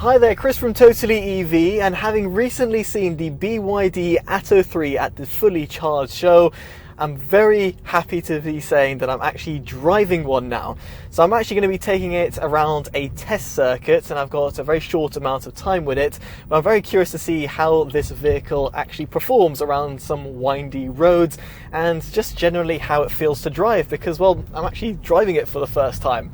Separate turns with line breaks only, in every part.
Hi there, Chris from TotallyEV, and having recently seen the BYD Atto 3 at the Fully Charged show, I'm very happy to be saying that I'm actually driving one now. So I'm actually going to be taking it around a test circuit, and I've got a very short amount of time with it, but I'm very curious to see how this vehicle actually performs around some windy roads and just generally how it feels to drive, because, well, I'm actually driving it for the first time.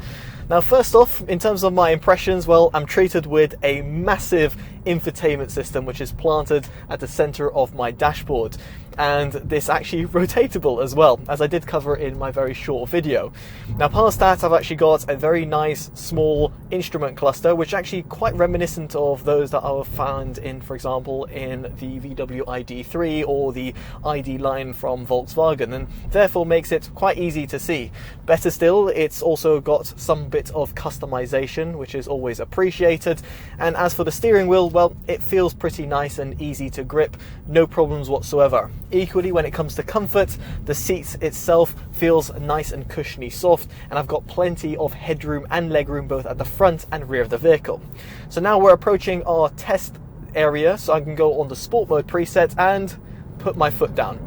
Now, first off, in terms of my impressions, well, I'm treated with a massive infotainment system which is planted at the center of my dashboard, and this actually rotatable as well, as I did cover in my very short video. Now, past that, I've actually got a very nice small instrument cluster, which is actually quite reminiscent of those that I found in, for example, in the VW ID3 or the ID line from Volkswagen, and therefore makes it quite easy to see. Better still, it's also got some bit of customization, which is always appreciated. And as for the steering wheel, well, it feels pretty nice and easy to grip, no problems whatsoever. Equally, when it comes to comfort, the seat itself feels nice and cushiony soft, and I've got plenty of headroom and legroom both at the front and rear of the vehicle. So now we're approaching our test area, so I can go on the sport mode preset and put my foot down.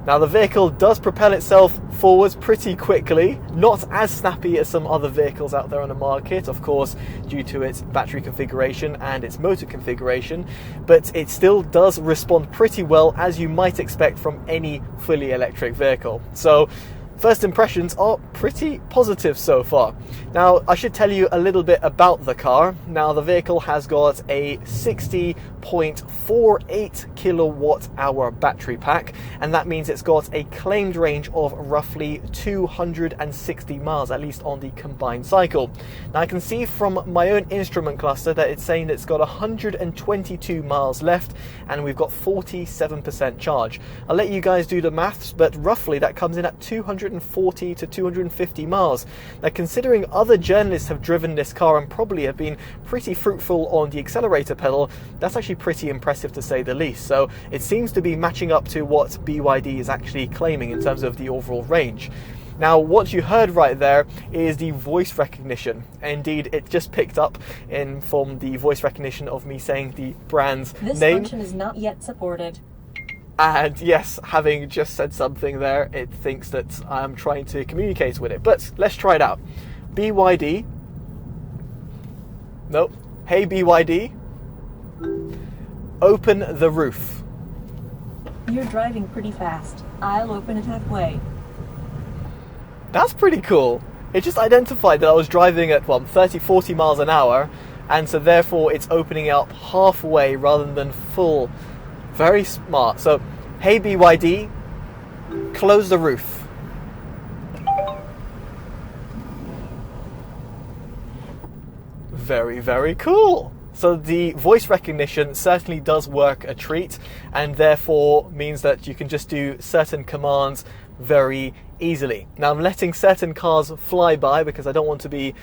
Now, the vehicle does propel itself forwards pretty quickly, not as snappy as some other vehicles out there on the market, of course, due to its battery configuration and its motor configuration, but it still does respond pretty well, as you might expect from any fully electric vehicle. So, first impressions are pretty positive so far. Now, I should tell you a little bit about the car. Now, the vehicle has got a 60.48 kilowatt hour battery pack, and that means it's got a claimed range of roughly 260 miles, at least on the combined cycle. Now, I can see from my own instrument cluster that it's saying that it's got 122 miles left, and we've got 47% charge. I'll let you guys do the maths, but roughly that comes in at 240 to 250 miles. Now, considering other journalists have driven this car and probably have been pretty fruitful on the accelerator pedal, that's actually pretty impressive to say the least. So it seems to be matching up to what BYD is actually claiming in terms of the overall range. Now, what you heard right there is the voice recognition. Indeed, it just picked up from the voice recognition of me saying the brand's name.
This function is not yet supported.
And yes, having just said something there, it thinks that I'm trying to communicate with it. But let's try it out. BYD. Nope. Hey BYD. Open the roof.
You're driving pretty fast. I'll open it halfway.
That's pretty cool. It just identified that I was driving at 30, 40 miles an hour, and so therefore it's opening up halfway rather than full. Very smart. So, hey BYD, close the roof. Very, very cool. So the voice recognition certainly does work a treat, and therefore means that you can just do certain commands very easily. Now, I'm letting certain cars fly by because I don't want to be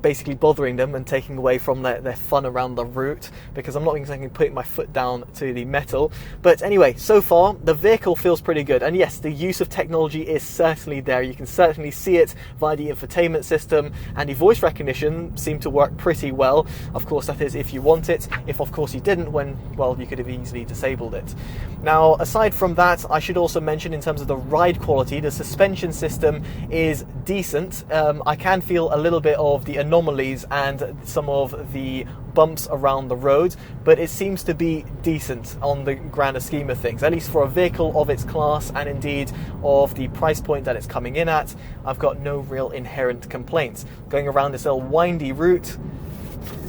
basically bothering them and taking away from their fun around the route, because I'm not exactly putting my foot down to the metal. But anyway, so far the vehicle feels pretty good, and yes, the use of technology is certainly there. You can certainly see it via the infotainment system, and the voice recognition seemed to work pretty well. Of course, that is if you want it. If of course you didn't, well, you could have easily disabled it. Now, aside from that, I should also mention in terms of the ride quality, the suspension system is decent. I can feel a little bit of the anomalies and some of the bumps around the road, but it seems to be decent on the grander scheme of things, at least for a vehicle of its class and indeed of the price point that it's coming in at. I've got no real inherent complaints. Going around this little windy route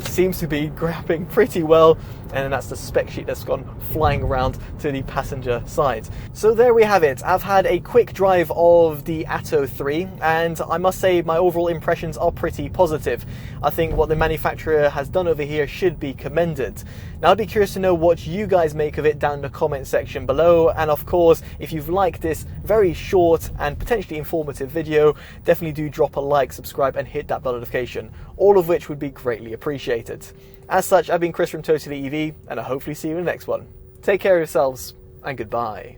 seems to be grabbing pretty well, and that's the spec sheet that's gone flying around to the passenger side. So there we have it. I've had a quick drive of the Atto 3, and I must say my overall impressions are pretty positive. I think what the manufacturer has done over here should be commended. Now, I'd be curious to know what you guys make of it down in the comment section below, and of course, if you've liked this very short and potentially informative video, definitely do drop a like, subscribe, and hit that bell notification, all of which would be greatly appreciated. As such, I've been Chris from TotallyEV, and I'll hopefully see you in the next one. Take care of yourselves, and goodbye.